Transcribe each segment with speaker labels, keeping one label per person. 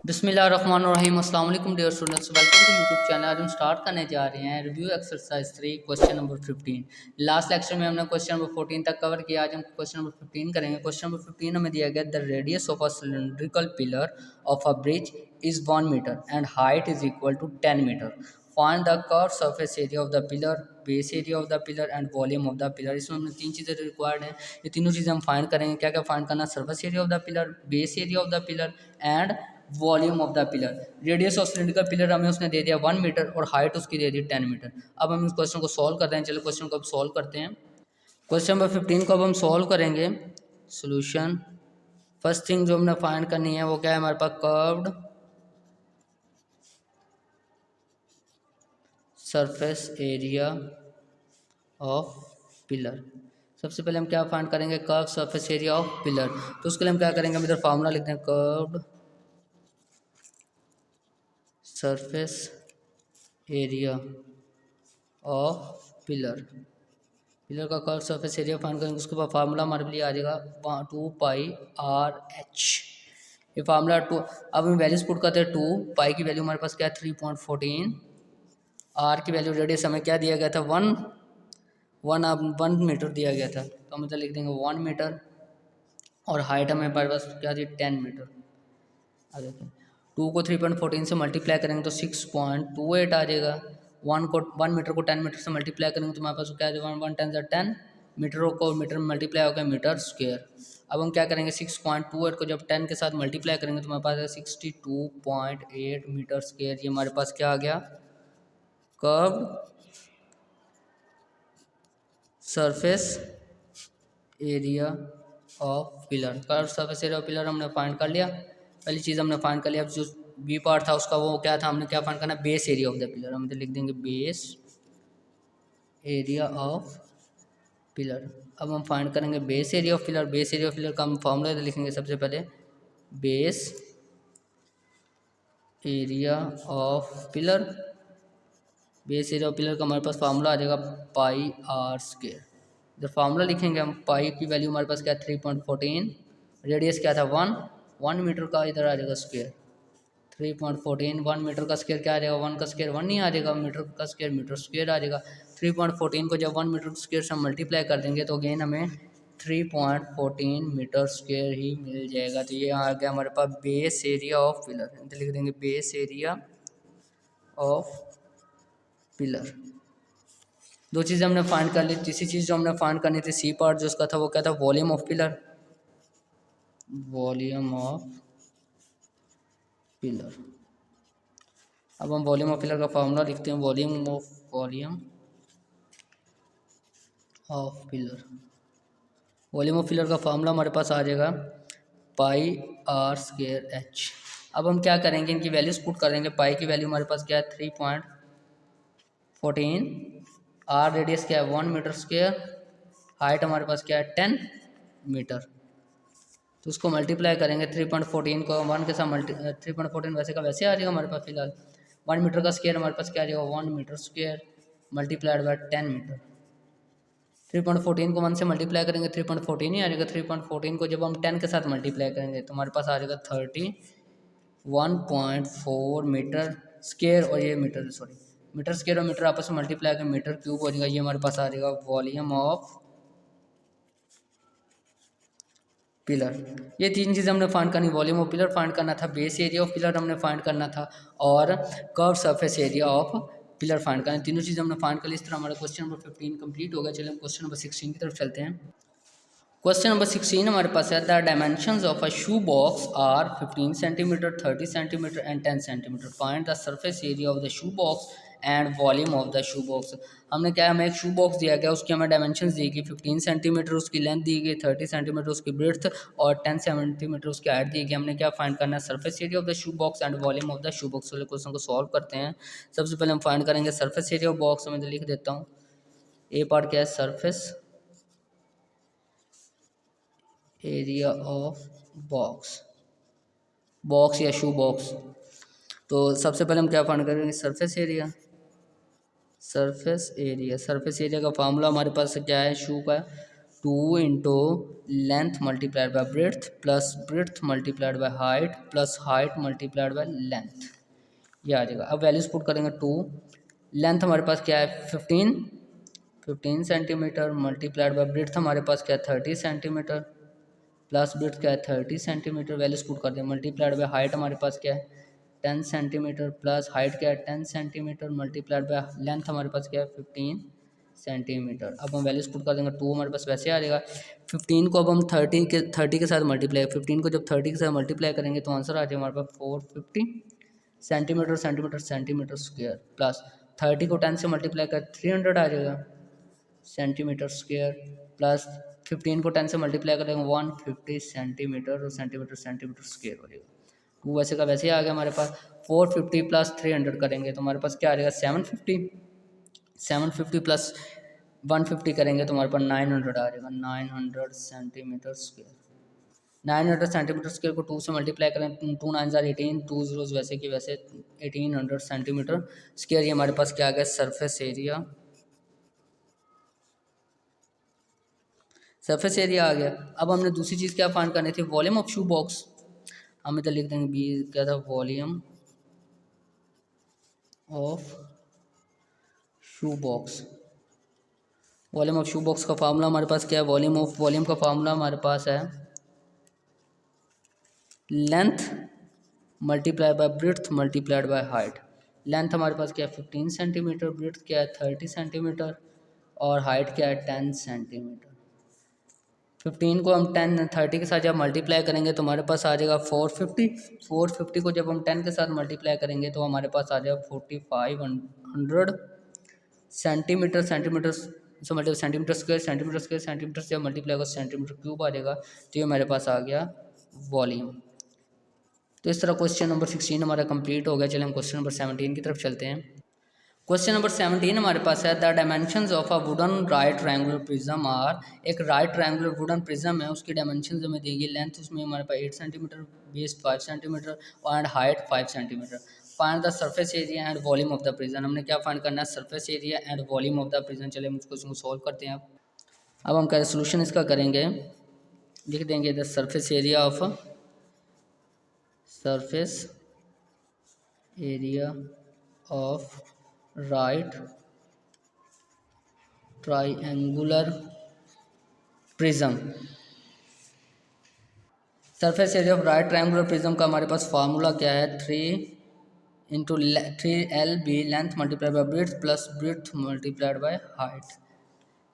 Speaker 1: बिस्मिल्लाहिर्रहमानिर्रहीम। अस्सलाम वालेकुम dear students, welcome to YouTube channel. आज हम स्टार्ट करने जा रहे हैं review exercise 3 question number 15। Last lecture में हमने क्वेश्चन नंबर 14 तक कवर किया। आज हम क्वेश्चन नंबर 15 करेंगे। क्वेश्चन नंबर 15 हमें दिया गया the radius of a cylindrical pillar of a bridge is 1 metre and height is equal to 10 metre. Find the curve surface area of the pillar, base area of the pillar and volume of the pillar. इसमें हमने तीन चीज़ें required हैं। ये तीनों चीज़ें हम find करेंगे। क्या क्या फाइंड करना? Surface area of the pillar, base area of the pillar and volume of the pillar. Radius of cylindrical pillar हमें उसने दे दिया 1 मीटर और हाइट उसकी दे दी 10 मीटर। अब हम इस क्वेश्चन को सॉल्व करते हैं। चलो क्वेश्चन को अब सॉल्व करते हैं। क्वेश्चन नंबर 15 को अब हम सॉल्व करेंगे। सोल्यूशन, फर्स्ट थिंग जो हमने फाइंड करनी है वो क्या है हमारे पास? Curved surface area of pillar. सबसे पहले हम क्या फाइंड करेंगे? Curve surface area of pillar. तो उसके लिए हम क्या करेंगे? हम इधर फार्मूला लिखते हैं, curved surface area of pillar. Pillar का कर्व सरफेस एरिया फाइंड करेंगे। उसके बाद फार्मूला हमारे लिए आ जाएगा 2πr/h। ये फार्मूला 2। अब हम वैल्यूज पुट करते हैं। 2 पाई की वैल्यू हमारे पास क्या है? 3.14। आर की वैल्यू रेडियस हमें क्या दिया गया था? 1 मीटर दिया गया था, तो हम इधर लिख देंगे 1 मीटर। और हाइट हमें हमारे पास क्या थी? 10 मीटर। आ देखिए 2 को 3.14 से मल्टीप्लाई करेंगे तो 6.28 आ जाएगा। 1 मीटर को 10 मीटर से मल्टीप्लाई करेंगे तो हमारे पास क्या आ जाएगा? 1 10 10 मीटरों को मीटर में मल्टीप्लाई होगा मीटर स्क्वायर। अब हम क्या करेंगे? 6.28 को जब 10 के साथ मल्टीप्लाई करेंगे तो हमारे पास है 62.8 मीटर स्क्वायर। ये हमारे पास क्या आ गया? Curve surface area of pillar. Curve surface area of pillar हमने फाइंड कर लिया। पहली चीज़ हमने फाइंड कर लिया। अब जो बी पार्ट था उसका वो क्या था? हमने क्या फाइंड करना? Base area of the pillar. हम इधर लिख देंगे बेस एरिया ऑफ पिलर। अब हम फाइंड करेंगे base area of pillar. Base area of pillar का हम फॉर्मूला लिखेंगे। सबसे पहले base area of pillar, base area of pillar का हमारे पास फार्मूला आ जाएगा πr²। इधर फार्मूला लिखेंगे हम। पाई की वैल्यू हमारे पास क्या है? 3.14। रेडियस क्या था? 1 मीटर का इधर आ जाएगा स्क्वायर। 3.14 1 मीटर का स्क्वायर क्या आ जाएगा? 1 का स्क्वायर 1 नहीं आ जाएगा, मीटर का स्क्वायर मीटर स्क्वायर आ जाएगा। 3.14 को जब 1 मीटर स्क्वायर से हम मल्टीप्लाई कर देंगे तो अगेन हमें 3.14 मीटर स्क्वायर ही मिल जाएगा। तो ये आ गया हमारे पास बेस एरिया ऑफ पिलर। इधर लिख देंगे बेस एरिया ऑफ पिलर। दो चीज़ें हमने फाइंड कर ली। तीसरी चीज़ जो हमने फाइंड करनी थी सी पार्ट जो उसका था वो क्या था? Volume of pillar. Volume of pillar. अब हम वॉल्यूम ऑफ पिलर का फार्मूला लिखते हैं। Volume of pillar. Volume of pillar का फार्मूला हमारे पास आ जाएगा πr²h। अब हम क्या करेंगे? इनकी वैल्यूज पुट करेंगे। पाई की वैल्यू हमारे पास क्या है? 3.14। आर रेडियस क्या है? 1 मीटर स्क्वायर। हाइट हमारे पास क्या है? 10 मीटर। तो उसको मल्टीप्लाई करेंगे 3.14 को 1 के साथ 3.14 वैसे का वैसे आ जाएगा हमारे पास। फिलहाल 1 मीटर का स्क्वायर हमारे पास क्या आ जाएगा? 1 metre square multiplied by 10 metre. 3.14 को 1 से मल्टीप्लाई करेंगे 3.14 ही आ जाएगा। 3.14 को जब हम 10 के साथ मल्टीप्लाई करेंगे तो हमारे पास आ जाएगा 31.4 मीटर स्क्वायर। और ये मीटर मीटर स्क्वायर और मीटर आपस में मल्टीप्लाई करें मीटर क्यूब हो जाएगा। ये हमारे पास आ जाएगा वॉल्यूम ऑफ पिलर। ये तीन चीज़ें हमने फाइंड करनी। वॉल्यूम ऑफ पिलर फाइंड करना था, बेस एरिया ऑफ पिलर हमने फाइंड करना था और curve surface area of pillar find करना। तीनों चीज़ें हमने फाइंड कर ली। इस तरह हमारा क्वेश्चन नंबर 15 कंप्लीट हो गया। चलिए हम क्वेश्चन नंबर 16 की तरफ चलते हैं। क्वेश्चन नंबर 16 हमारे पास है the dimensions of a shoe box are 15 centimetre, 30 centimetre and 10 centimetre. Find the surface area of the shoe box and volume of the shoe box. हमने क्या है? हमें एक शू बॉक्स दिया गया, उसकी हमें डायमेंशन दी गई। 15 सेंटीमीटर उसकी लेंथ दी गई, 30 सेंटीमीटर उसकी ब्रेड्थ और 10 सेंटीमीटर उसकी हाइट दी गई। हमने क्या फाइंड करना है? Surface area of the shoe box and volume of the shoe box. वाले क्वेश्चन को सॉल्व करते हैं। सबसे पहले हम फाइंड करेंगे सरफेस एरिया ऑफ बॉक्स। मैं लिख देता हूँ। ए पार्ट क्या है? सरफेस एरिया ऑफ बॉक्स या शू बॉक्स। तो सबसे पहले हम क्या फाइंड करेंगे? Surface area. सरफेस एरिया का फार्मूला हमारे पास क्या है? शू का two into length multiplied by breadth plus breadth multiplied by height plus height multiplied by length, ये आ जाएगा। अब वैल्यूज पुट करेंगे। टू, लेंथ हमारे पास क्या है 15 सेंटीमीटर मल्टीप्लाइड बाय ब्रेड्थ हमारे पास क्या है 30 सेंटीमीटर प्लस ब्रेड्थ क्या है 30 सेंटीमीटर, वैल्यूज पुट कर दें। मल्टीप्लाइड बाय हाइट हमारे पास क्या है 10 सेंटीमीटर प्लस हाइट क्या है 10 सेंटीमीटर मल्टीप्लाइड बाय लेंथ हमारे पास क्या है 15 सेंटीमीटर। अब हम वैल्यूज पुट कर देंगे। टू हमारे पास वैसे आ जाएगा। 15 को अब हम 30 के साथ मल्टीप्लाई, 15 को जब 30 के साथ मल्टीप्लाई करेंगे तो आंसर आ जाएगा हमारे पास 450 centimetre centimetre centimetre square plus 30 को 10 से मल्टीप्लाई कर 300 आ जाएगा सेंटीमीटर स्क्वायर प्लस 15 को 10 से मल्टीप्लाई करेंगे 150 सेंटीमीटर और सेंटीमीटर सेंटीमीटर स्क्वायर हो जाएगा। टू वैसे का वैसे ही आ गया हमारे पास। 450 प्लस 300 करेंगे तो हमारे पास क्या आ जाएगा 750 प्लस 150 करेंगे तो हमारे पास 900 आ जाएगा 900 सेंटीमीटर स्क्वायर। 900 सेंटीमीटर स्क्वायर को 2 से मल्टीप्लाई करें 2 9 जार 18, 2 जीरोज वैसे कि वैसे 1800 सेंटीमीटर स्क्वायर। ये हमारे पास क्या आ गया सरफेस एरिया, सरफेस एरिया आ गया। अब हमने दूसरी चीज़ क्या फाइंड करनी थी वॉल्यूम ऑफ शू बॉक्स। हम इधर लिख देंगे बी क्या था volume of shoe box. Volume of shoe box का फार्मूला हमारे पास क्या है, वॉल्यूम का फार्मूला हमारे पास है length multiply by breadth multiplied by height. Length हमारे पास क्या है 15 सेंटीमीटर, ब्रेड्थ क्या है 30 सेंटीमीटर और हाइट क्या है 10 सेंटीमीटर। 15 को हम 30 के साथ जब मल्टीप्लाई करेंगे तो हमारे पास आ जाएगा 450 को जब हम 10 के साथ मल्टीप्लाई करेंगे तो हमारे पास आ जाएगा 4500 सेंटीमीटर सेंटीमीटर से मल्टीप्लाई सेंटीमीटर से जब मल्टीप्लाई होगा सेंटीमीटर क्यूब आ जाएगा। तो ये हमारे पास आ गया वॉल्यूम। तो इस तरह क्वेश्चन नंबर 16 हमारा कंप्लीट हो गया। चलिए हम क्वेश्चन नंबर 17 की तरफ चलते हैं। क्वेश्चन नंबर 17 हमारे पास है the dimensions of a wooden right triangular prism are. एक राइट ट्रायंगुलर वुडन प्रिज्म है, उसकी डायमेंशंस हमें दी गई। लेंथ उसमें हमारे पास 8 centimetre, base 5 centimetre and height 5 centimetre. Find the surface area and volume of the prism. हमने क्या फाइंड करना है surface area and volume of the prism. चलिए हम इस क्वेश्चन को सॉल्व करते हैं। अब हम क्या सोल्यूशन इसका करेंगे, लिख देंगे the surface area of right triangular prism. Surface area of right triangular prism का हमारे पास फार्मूला क्या है 3 LB length multiplied by breadth plus breadth multiplied by height.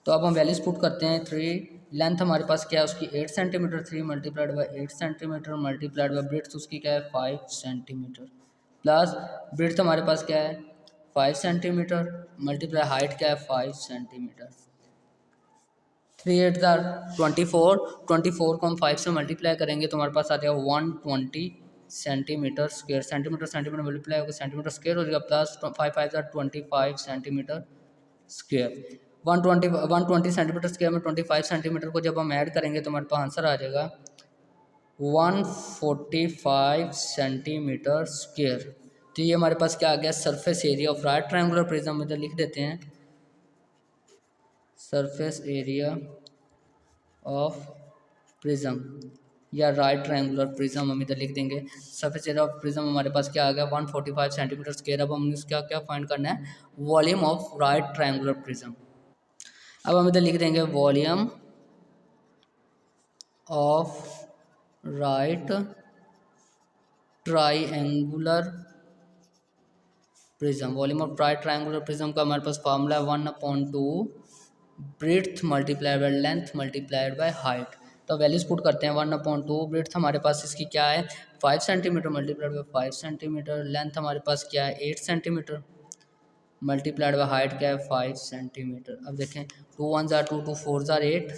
Speaker 1: तो अब हम वैल्यूज पुट करते हैं। 3 लेंथ हमारे पास क्या है उसकी 8 centimetre, 3 multiplied by 8 centimetre multiplied by breadth उसकी क्या है 5 सेंटीमीटर प्लस ब्रेड्थ हमारे पास क्या है 5 सेंटीमीटर मल्टीप्लाई हाइट क्या है 5 सेंटीमीटर। 3 8 24 को हम 5 से मल्टीप्लाई करेंगे तो हमारे पास आ जाएगा 120 सेंटीमीटर स्क्वायर। सेंटीमीटर मल्टीप्लाई होगा सेंटीमीटर स्क्वायर हो जाएगा plus 5 5 25 centimetre square. 120 centimetre square में 25 सेंटीमीटर को जब हम ऐड करेंगे तो हमारे पास आंसर आ जाएगा 145 सेंटीमीटर स्क्वायर। तो ये हमारे पास क्या आ गया surface area of right triangular prism. इधर लिख देते हैं सरफेस एरिया ऑफ प्रिज्म या राइट ट्रायंगुलर प्रिज्म हम इधर लिख देंगे। सरफेस एरिया ऑफ प्रिज्म हमारे पास क्या आ गया 145 सेंटीमीटर स्क्वायर। अब हमने इसका क्या फाइंड करना है volume of right triangular prism. अब हम इधर लिख देंगे volume of right triangular prism. Volume of right triangular prism का हमारे पास फार्मूला है 1/2 breadth multiplied by length multiplied by height. तो वैल्यूज पुट करते हैं 1/2 ब्रेड्थ हमारे पास इसकी क्या है 5 centimetre multiplied by 5 centimetre, length हमारे पास क्या है 8 सेंटीमीटर मल्टीप्लाइड बाय हाइट क्या है 5 सेंटीमीटर। अब देखें 2 1 जार 2 2 4 जार 8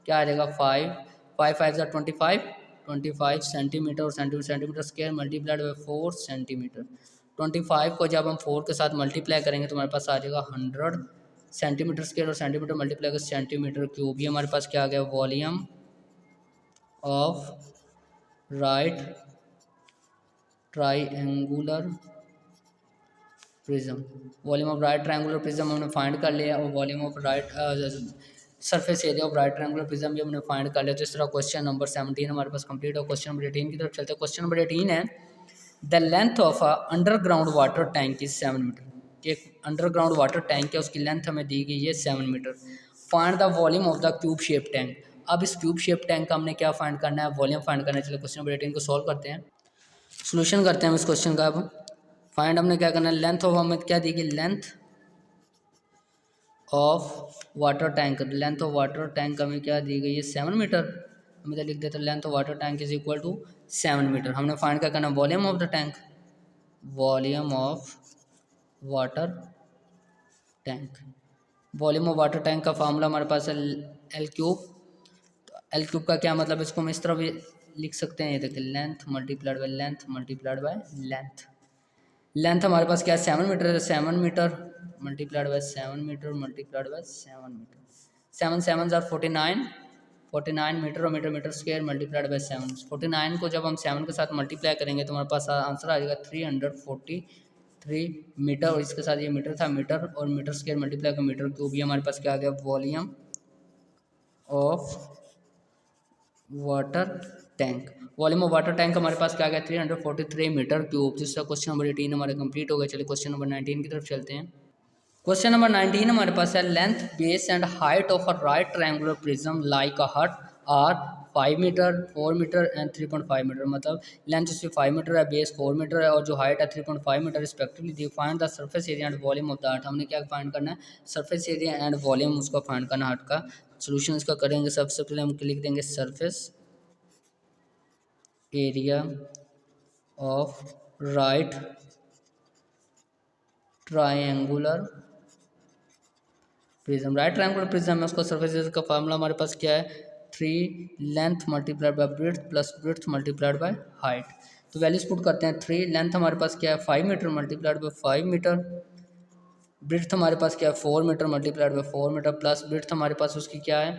Speaker 1: क्या आ जाएगा 5 5 जार 25 सेंटीमीटर और centimetre square multiplied by 4 centimetre. 25 को जब हम 4 के साथ मल्टीप्लाई करेंगे तो हमारे पास आ जाएगा 100 सेंटीमीटर स्क्वायर और सेंटीमीटर मल्टीप्लाई कर सेंटीमीटर क्यूब। ये हमारे पास क्या आ गया volume of right triangular prism. Volume of right triangular prism हमने फाइंड कर लिया और volume of right surface area of right triangular prism भी हमने फाइंड कर लिया। तो इस तरह क्वेश्चन नंबर 17 हमारे पास कंप्लीट हो। क्वेश्चन नंबर 18 की तरफ चलते हैं। क्वेश्चन नंबर 18 है the length of a underground water tank is 7 metre. एक अंडरग्राउंड वाटर टैंक है, उसकी लेंथ हमें दी गई है 7 metre. Find the volume of the cube shape tank. अब इस क्यूब शेप टैंक का हमने क्या फाइंड करना है, वॉल्यूम फाइंड करना है। चलिए क्वेश्चन नंबर 18 को सॉल्व करते हैं, सोल्यूशन करते हैं इस क्वेश्चन का। अब फाइंड हमने क्या करना है, लेंथ ऑफ हमें क्या दी गई, length of water tank. Length of water tank हमें क्या दी गई है 7 मीटर। हम इधर लिख देते हैं length of water tank is equal to 7 metre. हमने फाइंड क्या करना है, volume of the tank, volume of water tank. Volume of water tank का फार्मूला हमारे पास है एल क्यूब। तो एल क्यूब का क्या मतलब, इसको हम इस तरह भी लिख सकते हैं, ये देखिए length multiplied by length multiplied by length. Length हमारे पास क्या है 7 मीटर है, 7 metre multiplied by 7 metre multiplied by 7 metre. 7 7 जार 49, 49 मीटर और metre metre square multiplied by 7। 49 को जब हम 7 के साथ मल्टीप्लाई करेंगे तो हमारे पास आंसर आ जाएगा 343 मीटर, और इसके साथ ये मीटर था, मीटर और मीटर स्क्वायर मल्टीप्लाई का मीटर क्यूब। ये हमारे पास क्या आ गया, volume of water tank. Volume of water tank हमारे पास क्या आ गया 343 मीटर क्यूब। जिसका क्वेश्चन नंबर 18 हमारे कंप्लीट हो गया। चलिए क्वेश्चन नंबर 19 की तरफ चलते हैं। क्वेश्चन नंबर 19 हमारे पास है length base and height of a right triangular prism like a hut are 5 metre 4 metre and 3.5 metre. मतलब लेंथ उसकी 5 मीटर है, बेस 4 मीटर है और जो हाइट है 3.5 metre respectively. Find the surface area and volume of the hut. हमने क्या find करना है, सरफेस एरिया एंड वॉल्यूम उसका फाइंड करना हट का। सोल्यूशन इसका करेंगे, सबसे पहले हम लिख देंगे surface area of right triangular prism. Right triangular prism है, उसका सरफेस एरिया का फार्मूला हमारे पास क्या है, 3 length multiplied by breadth plus breadth multiplied by height. तो वैल्यूज पुट करते हैं। 3 लेंथ हमारे पास क्या है 5 metre multiplied by 5 metre, breadth हमारे पास क्या है 4 metre multiplied by 4 metre, plus breadth हमारे पास उसकी क्या है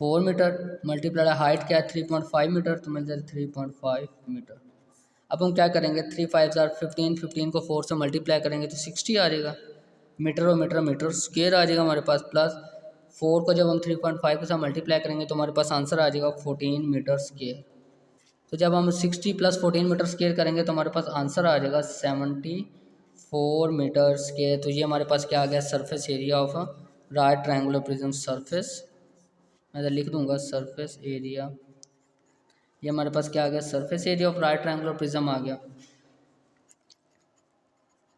Speaker 1: 4 मीटर मल्टीप्लाइड हाइट क्या है 3.5 मीटर, तो मिल जाए 3.5 मीटर। अब हम क्या करेंगे, 3 5 जार 15, 15 को 4 से मल्टीप्लाई करेंगे तो 60 आ जाएगा। मीटर और मीटर मीटर स्क्वायर आ जाएगा हमारे पास, प्लस 4 को जब हम 3.5 के साथ मल्टीप्लाई करेंगे तो हमारे पास आंसर आ जाएगा 14 मीटर स्क्वायर। तो जब हम 60 प्लस 14 मीटर स्क्वायर करेंगे तो हमारे पास आंसर आ जाएगा 74 मीटर स्क्वायर। तो ये हमारे पास क्या आ गया, surface area of right triangular prism. Surface मैं लिख दूंगा सरफेस एरिया, ये हमारे पास क्या आ गया, surface area of right triangular prism आ गया।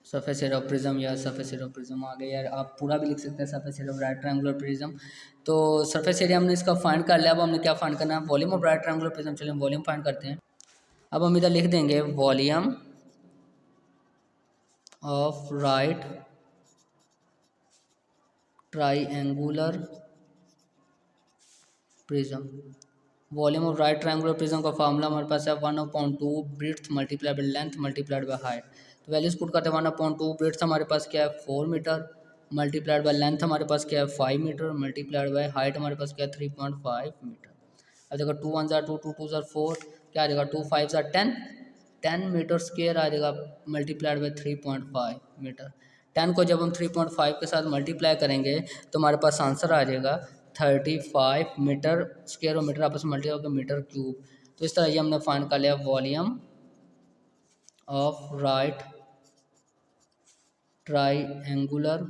Speaker 1: सरफेस एरिया ऑफ प्रिज्म या सरफेस एरिया ऑफ प्रिज्म आ गया यार, आप पूरा भी लिख सकते हैं surface area of right triangular prism. तो सरफेस एरिया हमने इसका फाइंड कर लिया। अब हमने क्या फाइंड करना है, volume of right triangular prism. चलिए वॉल्यूम फाइंड करते हैं। अब हम इधर लिख देंगे volume of right triangular prism. Volume of right triangular prism का फार्मूला हमारे पास है 1/2 breadth multiplied by length multiplied by height. तो वैल्यूज पुट करते हैं। 1/2 ब्रेड्थ हमारे पास क्या है 4 मीटर मल्टीप्लाइड बाय लेंथ हमारे पास क्या है 5 मीटर मल्टीप्लाइड बाय हाइट हमारे पास क्या है 3.5 मीटर। अब देखो 2 1 जार 2, 2 2 जार 4, क्या आ जाएगा 2 5 जार 10, 10 मीटर स्क्वायर आ जाएगा मल्टीप्लाइड बाय 3.5 मीटर। 10 को जब हम 3.5 के साथ मल्टीप्लाई करेंगे तो हमारे पास आंसर आ जाएगा 35 मीटर स्क्वायर और मीटर आपस में मल्टीप्लाई होकर मीटर क्यूब। तो इस तरह ये हमने फाइंड कर लिया volume of right triangular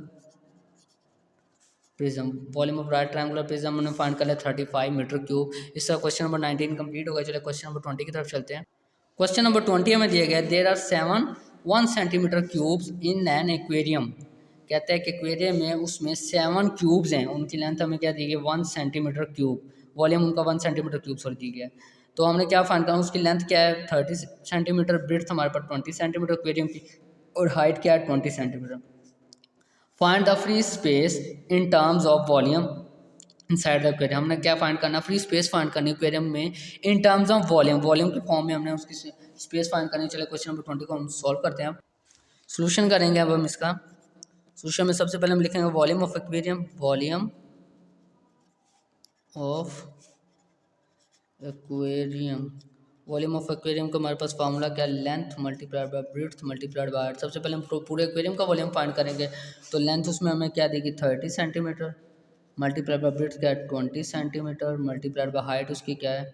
Speaker 1: prism. Volume of right triangular prism हमने फाइंड कर लिया 35 मीटर क्यूब। इस तरह क्वेश्चन नंबर 19 कंप्लीट हो गया। चलिए क्वेश्चन नंबर 20 की तरफ चलते हैं। क्वेश्चन नंबर 20 हमें दिया गया there are 7 1 centimetre cubes in an aquarium. कहता है कि एक्वेरियम में उसमें 7 क्यूब्स हैं, उनकी लेंथ हमें क्या दी गई 1 सेंटीमीटर क्यूब, वॉल्यूम उनका 1 सेंटीमीटर क्यूब सॉरी दी गया। तो हमने क्या फाइंड करना, उसकी लेंथ क्या है 30 सेंटीमीटर, ब्रेड्थ हमारे पास 20 सेंटीमीटर एक्वेरियम की, और हाइट क्या है 20 centimetre. Find the free space in terms of volume inside the aquarium. हमने क्या फाइंड करना, फ्री स्पेस फाइंड करनी एक्वेरियम में in terms of volume, volume के फॉर्म में हमने उसकी स्पेस फाइंड करनी। चले क्वेश्चन नंबर 20 को हम सॉल्व करते हैं। सोल्यूशन करेंगे अब हम इसका। सोल्यूशन में सबसे पहले हम लिखेंगे volume of aquarium, volume of aquarium. Volume of aquarium का हमारे पास फार्मूला क्या है, length multiplied by breadth multiplied by height. सबसे पहले हम पूरे एक्वेरियम का वॉल्यूम फाइंड करेंगे। तो लेंथ उसमें हमें क्या देगी 30 सेंटीमीटर, मल्टीप्लाई बाय ब्रेथ क्या है 20 सेंटीमीटर, मल्टीप्लाइड बाय हाइट उसकी क्या है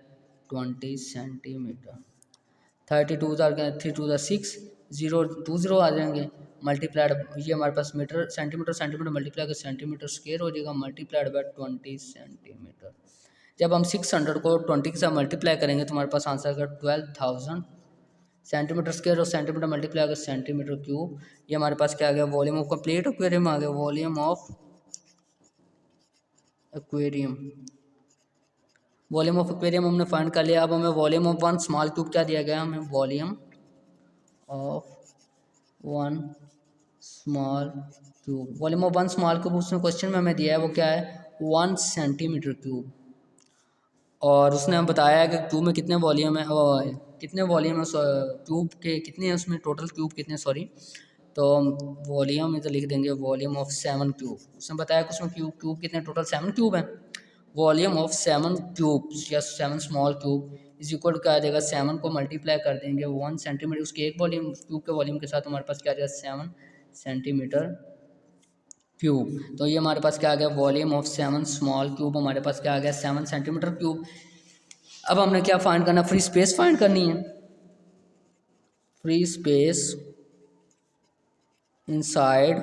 Speaker 1: 20 सेंटीमीटर। 32 जार क्या 3 2 6 0 2 0 आ जाएंगे, मल्टीप्लाइड ये हमारे पास मीटर सेंटीमीटर सेंटीमीटर मल्टीप्लाई कर सेंटीमीटर स्क्वायर हो जाएगा, मल्टीप्लाइड बाय 20 सेंटीमीटर। जब हम 600 को 20 के साथ मल्टीप्लाई करेंगे तो हमारे पास आंसर आएगा 12,000 सेंटीमीटर स्क्वायर, और सेंटीमीटर मल्टीप्लाई अगर सेंटीमीटर क्यूब। ये हमारे पास क्या आ गया वॉल्यूम ऑफ कंप्लीट एक्वेरियम आ गया, volume of aquarium. Volume of aquarium हमने फाइंड कर लिया। अब हमें volume of one small cube क्या दिया गया, हमें volume of one small cube. Volume of one small cube उसने क्वेश्चन में हमें दिया है, वो क्या है 1 सेंटीमीटर क्यूब। और उसने हमें बताया है कि क्यूब में कितने वॉल्यूम है, कितने वॉल्यूम है क्यूब के, कितने हैं उसमें टोटल क्यूब कितने, सॉरी। तो वॉल्यूम इधर लिख देंगे वॉल्यूम ऑफ 7 क्यूब। उसने बताया कि उसमें क्यूब कितने टोटल 7 क्यूब हैं। वॉल्यूम ऑफ 7 क्यूब या 7 स्मॉल क्यूब इज इक्वल क्या आ जाएगा, 7 को मल्टीप्लाई कर देंगे 1 सेंटीमीटर उसके एक वॉल्यूम क्यूब के वॉल्यूम के साथ, हमारे पास क्या आ जाएगा 7 सेंटीमीटर क्यूब। तो ये हमारे पास क्या आ गया वॉल्यूम ऑफ 7 स्मॉल क्यूब, हमारे पास क्या आ गया 7 सेंटीमीटर क्यूब। अब हमने क्या फाइंड करना, फ्री स्पेस फाइंड करनी है। Free space inside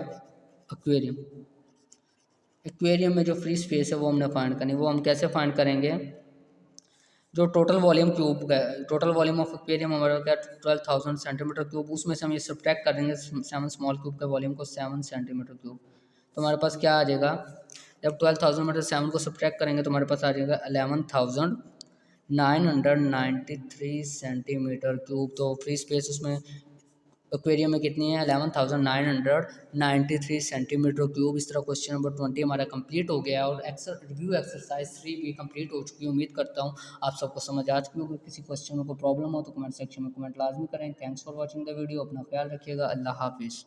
Speaker 1: aquarium, aquarium में जो फ्री स्पेस है वो हमने फाइंड करनी है। वो हम कैसे फाइंड करेंगे, जो टोटल वॉल्यूम क्यूब का टोटल वॉल्यूम ऑफ एक्वेरियम हमारा क्या 12,000 सेंटीमीटर क्यूब, उसमें से हम ये सब्ट्रैक्ट कर देंगे 7 स्मॉल क्यूब के वॉल्यूम को 7 सेंटीमीटर क्यूब। तो हमारे पास क्या आ जाएगा, जब 12,000 में से 7 को सब्ट्रैक्ट करेंगे तो हमारे पास आ जाएगा 11,993 सेंटीमीटर क्यूब। तो फ्री स्पेस उसमें एक्वेरियम में कितनी है 11,993 सेंटीमीटर क्यूब। इस तरह क्वेश्चन नंबर 20 हमारा कंप्लीट हो गया और रिव्यू एक्सरसाइज 3 भी कंप्लीट हो चुकी है। उम्मीद करता हूँ आप सबको समझ आ चुकी होगी। किसी क्वेश्चन में कोई प्रॉब्लम हो तो कमेंट सेक्शन में कमेंट लाजमी करें। Thanks for watching the video, अपना ख्याल रखिएगा, अल्लाह हाफिज़।